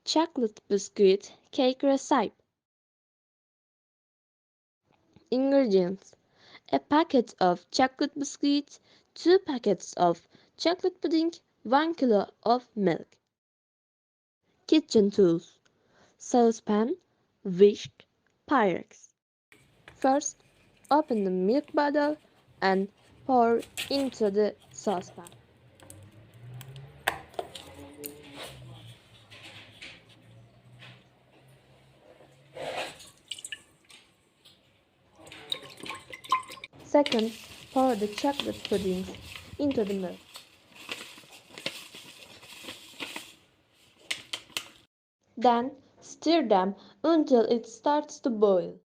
Chocolate biscuit cake recipe. Ingredients: a packet of chocolate biscuits, 2 packets of chocolate pudding, 1 kilo of milk. Kitchen tools: saucepan, whisk, Pyrex. First, open the milk bottle and pour into the saucepan. Second, pour the chocolate puddings into the milk. Then stir them until it starts to boil.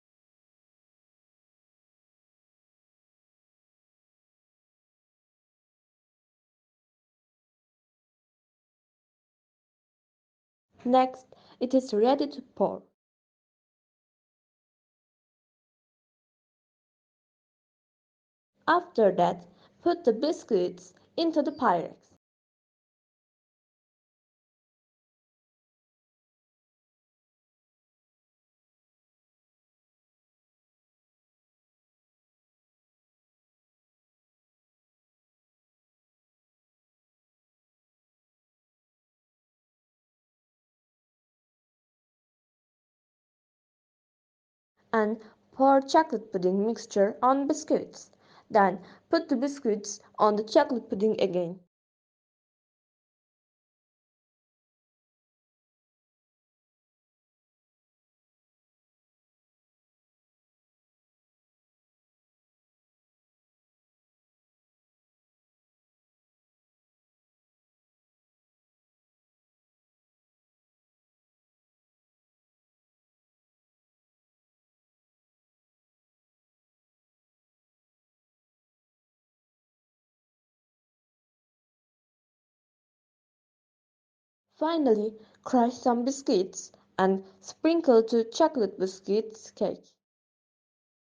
Next, it is ready to pour. After that, put the biscuits into the Pyrex. And pour chocolate pudding mixture on biscuits. Then put the biscuits on the chocolate pudding again. Finally, crush some biscuits and sprinkle the chocolate biscuits cake.